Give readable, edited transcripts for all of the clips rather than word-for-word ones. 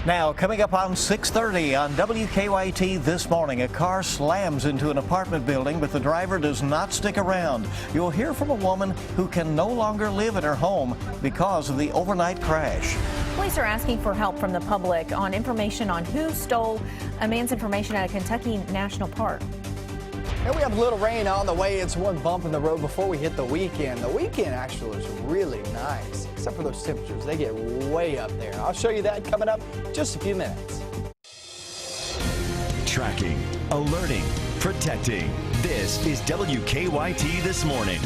Now, coming up on 6:30 on WKYT this morning, a car slams into an apartment building, but the driver does not stick around. You'll hear from a woman who can no longer live in her home because of the overnight crash. Police are asking for help from the public on information on who stole a man's information at a Kentucky National Park. And we have a little rain on the way. It's one bump in the road before we hit the weekend. The weekend actually is really nice, except for those temperatures. They get way up there. I'll show you that coming up in just a few minutes. Tracking, alerting, protecting. This is WKYT This Morning.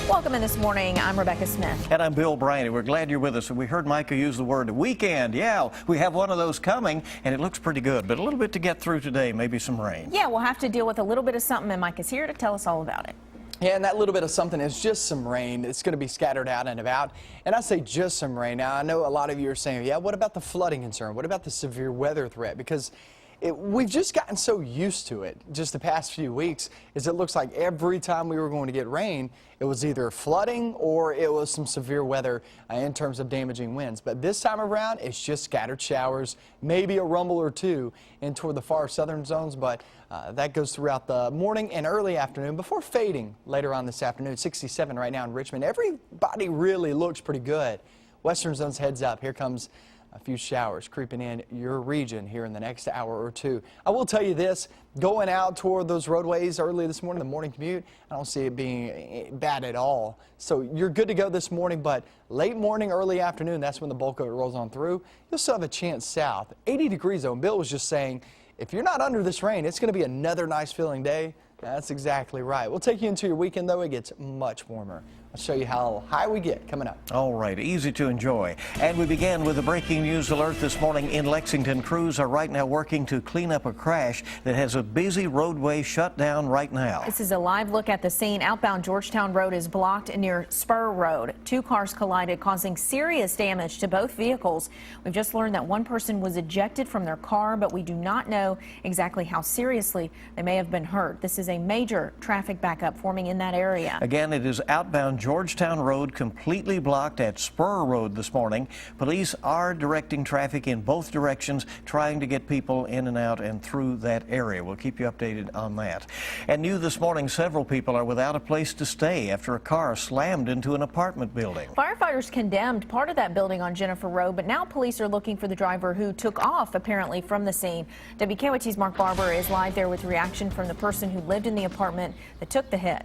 Welcome in this morning. I'm Rebecca Smith. And I'm Bill Bryant. We're glad you're with us. We heard Micah use the word weekend. Yeah, we have one of those coming, and it looks pretty good. But a little bit to get through today, maybe some rain. Yeah, we'll have to deal with a little bit of something, and Micah's here to tell us all about it. Yeah, and that little bit of something is just some rain. It's going to be scattered out and about. And I say just some rain. Now, I know a lot of you are saying, yeah, what about the flooding concern? What about the severe weather threat? Because we've just gotten so used to it just the past few weeks. It looks like every time we were going to get rain, it was either flooding or it was some severe weather in terms of damaging winds. But this time around, it's just scattered showers, maybe a rumble or two in toward the far southern zones. But that goes throughout the morning and early afternoon before fading later on this afternoon. 67 right now in Richmond. Everybody really looks pretty good. Western zones heads up. Here comes a few showers creeping in your region here in the next hour or two. I will tell you this, going out toward those roadways early this morning, the morning commute, I don't see it being bad at all. So you're good to go this morning, but late morning, early afternoon, that's when the bulk of it rolls on through. You'll still have a chance south. 80 degrees though, and Bill was just saying, if you're not under this rain, it's going to be another nice feeling day. That's exactly right. We'll take you into your weekend, though. It gets much warmer. I'll show you how high we get coming up. All right, easy to enjoy. And we begin with a breaking news alert this morning in Lexington. Crews are right now working to clean up a crash that has a busy roadway shut down right now. This is a live look at the scene. Outbound Georgetown Road is blocked near Spur Road. Two cars collided, causing serious damage to both vehicles. We've just learned that one person was ejected from their car, but we do not know exactly how seriously they may have been hurt. This is a major traffic backup forming in that area. Again, it is outbound Georgetown Road completely blocked at Spur Road this morning. Police are directing traffic in both directions, trying to get people in and out and through that area. We'll keep you updated on that. And new this morning, several people are without a place to stay after a car slammed into an apartment building. Firefighters condemned part of that building on Jennifer Road, but now police are looking for the driver who took off apparently from the scene. WKYT's Mark Barber is live there with reaction from the person who lived in the apartment that took the hit.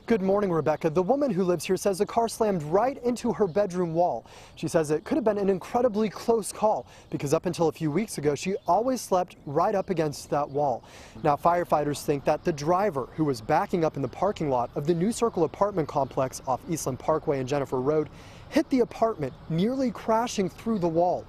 Good morning, Rebecca. The woman who lives here says the car slammed right into her bedroom wall. She says it could have been an incredibly close call because up until a few weeks ago, she always slept right up against that wall. Now, firefighters think that the driver who was backing up in the parking lot of the New Circle apartment complex off Eastland Parkway and Jennifer Road hit the apartment, nearly crashing through the wall.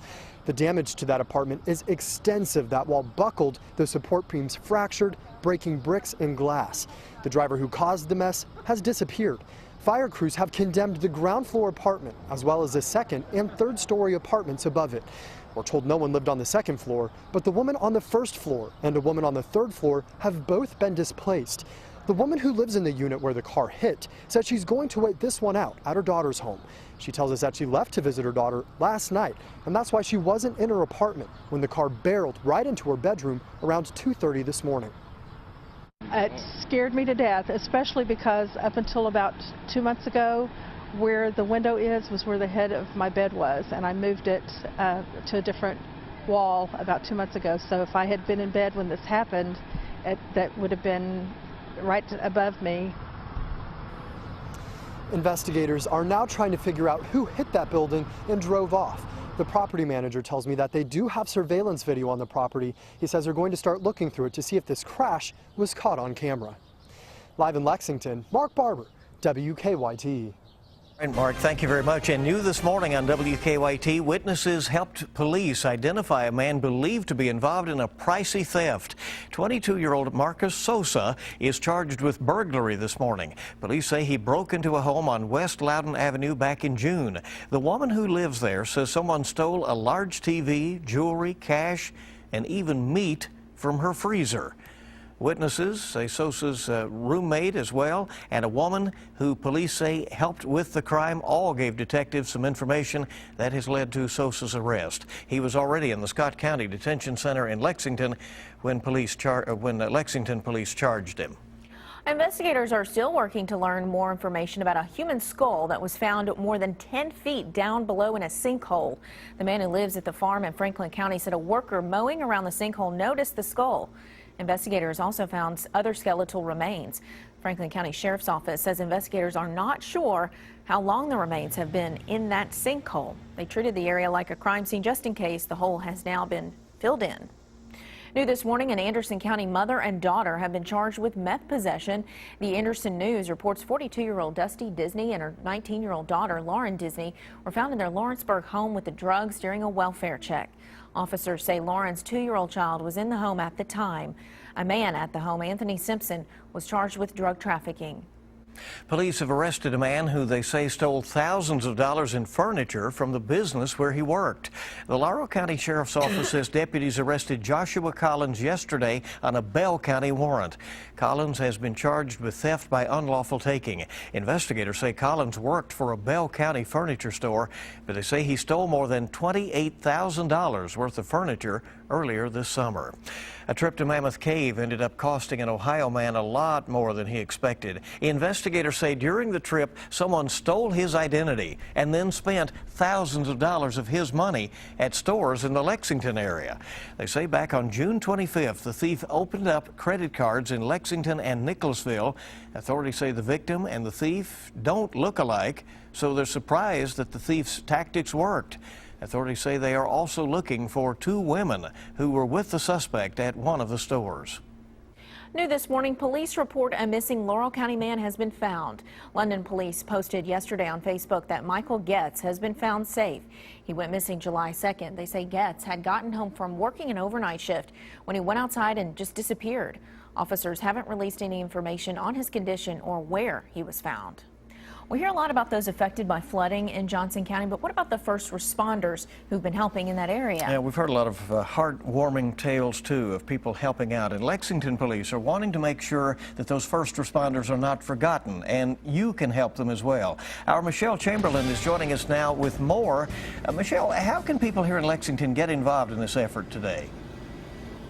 The damage to that apartment is extensive. That wall buckled, the support beams fractured, breaking bricks and glass. The driver who caused the mess has disappeared. Fire crews have condemned the ground floor apartment as well as the second and third story apartments above it. We're told no one lived on the second floor, but the woman on the first floor and a woman on the third floor have both been displaced. The woman who lives in the unit where the car hit said she's going to wait this one out at her daughter's home. She tells us that she left to visit her daughter last night, and that's why she wasn't in her apartment when the car barreled right into her bedroom around 2:30 this morning. It scared me to death, especially because up until about 2 months ago, where the window was where the head of my bed was, and I moved it to a different wall about 2 months ago. So if I had been in bed when this happened, that would have been right above me. Investigators are now trying to figure out who hit that building and drove off. The property manager tells me that they do have surveillance video on the property. He says they're going to start looking through it to see if this crash was caught on camera. Live in Lexington, Mark Barber, WKYT. And Mark, thank you very much. And new this morning on WKYT, witnesses helped police identify a man believed to be involved in a pricey theft. 22-year-old Marcus Sosa is charged with burglary this morning. Police say he broke into a home on West Loudon Avenue back in June. The woman who lives there says someone stole a large TV, jewelry, cash, and even meat from her freezer. Witnesses say Sosa's roommate as well, and a woman who police say helped with the crime, all gave detectives some information that has led to Sosa's arrest. He was already in the Scott County Detention Center in Lexington when Lexington police charged him. Investigators are still working to learn more information about a human skull that was found more than 10 feet down below in a sinkhole. The man who lives at the farm in Franklin County said a worker mowing around the sinkhole noticed the skull. Investigators also found other skeletal remains. Franklin County Sheriff's Office says investigators are not sure how long the remains have been in that sinkhole. They treated the area like a crime scene just in case. The hole has now been filled in. New this morning, an Anderson County mother and daughter have been charged with meth possession. The Anderson News reports 42-year-old Dusty Disney and her 19-year-old daughter, Lauren Disney, were found in their Lawrenceburg home with the drugs during a welfare check. Officers say Lauren's 2-year-old child was in the home at the time. A man at the home, Anthony Simpson, was charged with drug trafficking. Police have arrested a man who they say stole thousands of dollars in furniture from the business where he worked. The Laurel County Sheriff's Office says deputies arrested Joshua Collins yesterday on a Bell County warrant. Collins has been charged with theft by unlawful taking. Investigators say Collins worked for a Bell County furniture store, but they say he stole more than $28,000 worth of furniture earlier this summer. A trip to Mammoth Cave ended up costing an Ohio man a lot more than he expected. Investigators say during the trip, someone stole his identity and then spent thousands of dollars of his money at stores in the Lexington area. They say back on June 25th, the thief opened up credit cards in Lexington and Nicholasville. Authorities say the victim and the thief don't look alike, so they're surprised that the thief's tactics worked. Authorities say they are also looking for 2 women who were with the suspect at one of the stores. New this morning, police report a missing Laurel County man has been found. London police posted yesterday on Facebook that Michael Getz has been found safe. He went missing July 2nd. They say Getz had gotten home from working an overnight shift when he went outside and just disappeared. Officers haven't released any information on his condition or where he was found. We hear a lot about those affected by flooding in Johnson County, but what about the first responders who've been helping in that area? Yeah, we've heard a lot of heartwarming tales, too, of people helping out. And Lexington police are wanting to make sure that those first responders are not forgotten, and you can help them as well. Our Michelle Chamberlain is joining us now with more. Michelle, how can people here in Lexington get involved in this effort today?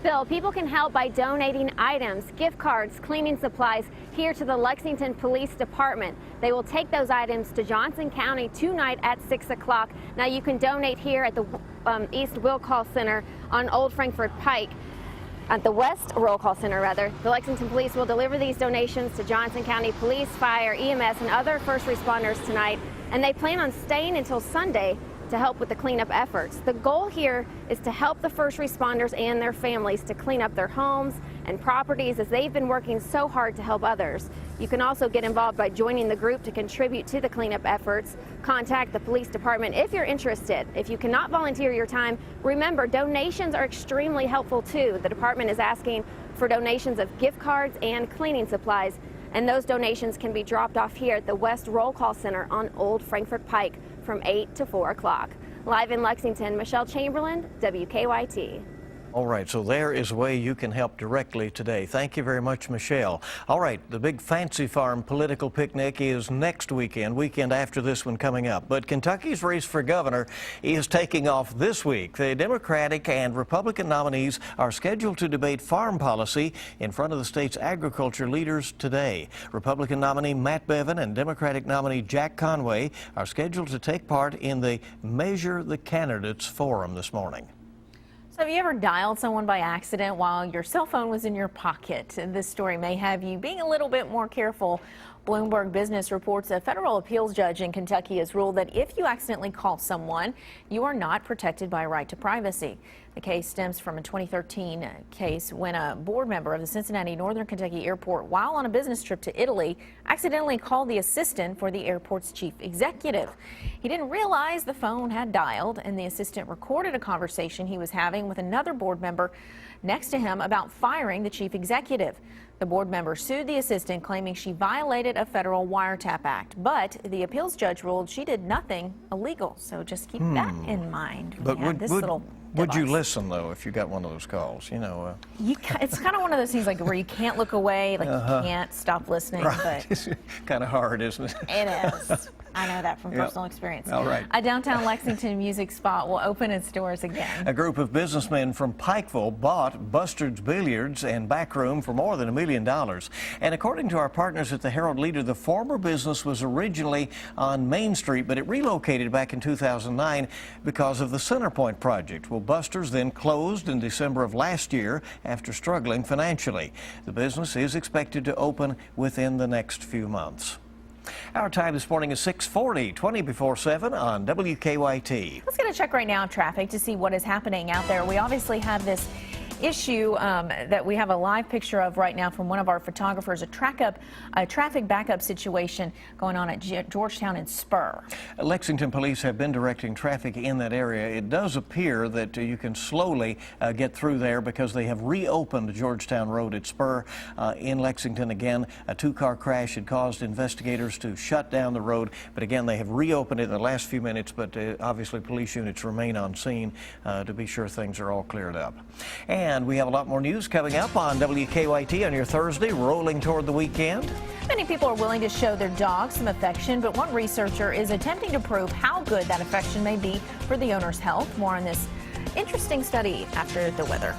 Bill, people can help by donating items, gift cards, cleaning supplies here to the Lexington Police Department. They will take those items to Johnson County tonight at 6 o'clock. Now you can donate here at the East Will Call Center on Old Frankfort Pike. At the West Roll Call Center, rather. The Lexington Police will deliver these donations to Johnson County Police, Fire, EMS, and other first responders tonight, and they plan on staying until Sunday to help with the cleanup efforts. The goal here is to help the first responders and their families to clean up their homes and properties as they've been working so hard to help others. You can also get involved by joining the group to contribute to the cleanup efforts. Contact the police department if you're interested. If you cannot volunteer your time, remember donations are extremely helpful too. The department is asking for donations of gift cards and cleaning supplies, and those donations can be dropped off here at the West Roll Call Center on Old Frankfort Pike from 8 to 4 o'clock. Live in Lexington, Michelle Chamberlain, WKYT. All right, so there is a way you can help directly today. Thank you very much, Michelle. All right, the big Fancy Farm political picnic is next weekend after this one coming up. But Kentucky's race for governor is taking off this week. The Democratic and Republican nominees are scheduled to debate farm policy in front of the state's agriculture leaders today. Republican nominee Matt Bevin and Democratic nominee Jack Conway are scheduled to take part in the Measure the Candidates Forum this morning. So have you ever dialed someone by accident while your cell phone was in your pocket? And this story may have you being a little bit more careful. Bloomberg Business reports a federal appeals judge in Kentucky has ruled that if you accidentally call someone, you are not protected by a right to privacy. The case stems from a 2013 case when a board member of the Cincinnati Northern Kentucky Airport, while on a business trip to Italy, accidentally called the assistant for the airport's chief executive. He didn't realize the phone had dialed, and the assistant recorded a conversation he was having with another board member next to him about firing the chief executive. The board member sued the assistant, claiming she violated a federal wiretap act. But the appeals judge ruled she did nothing illegal. So just keep that in mind. But would you device. listen, though, if you got one of those calls? You know, It's kind of one of those things like where you can't look away, like you can't stop listening. right. But It's kind of hard, isn't it? it is. I know that from Yep. personal experience. All right. A downtown Lexington music spot will open its doors again. A group of businessmen from Pikeville bought Buster's Billiards and back room for more than $1 million. And according to our partners at the Herald Leader, the former business was originally on Main Street, but it relocated back in 2009 because of the Centerpoint project. Well, Buster's then closed in December of last year after struggling financially. The business is expected to open within the next few months. Our time this morning is 6:40, 20 before 7 on WKYT. Let's get a check right now of traffic to see what is happening out there. We obviously have this issue that we have a live picture of right now from one of our photographers, a traffic backup situation going on at Georgetown and Spur. Lexington police have been directing traffic in that area. It does appear that you can slowly get through there because they have reopened Georgetown Road at Spur in Lexington. Again, a two-car crash had caused investigators to shut down the road, but again, they have reopened it in the last few minutes, but obviously police units remain on scene to be sure things are all cleared up. And we have a lot more news coming up on WKYT on your Thursday, rolling toward the weekend. Many people are willing to show their dogs some affection, but one researcher is attempting to prove how good that affection may be for the owner's health. More on this interesting study after the weather.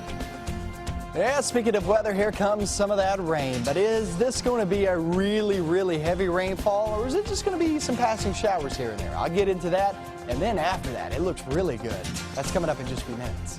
Yeah, speaking of weather, here comes some of that rain. But is this going to be a really, really heavy rainfall, or is it just going to be some passing showers here and there? I'll get into that, and then after that, it looks really good. That's coming up in just a few minutes.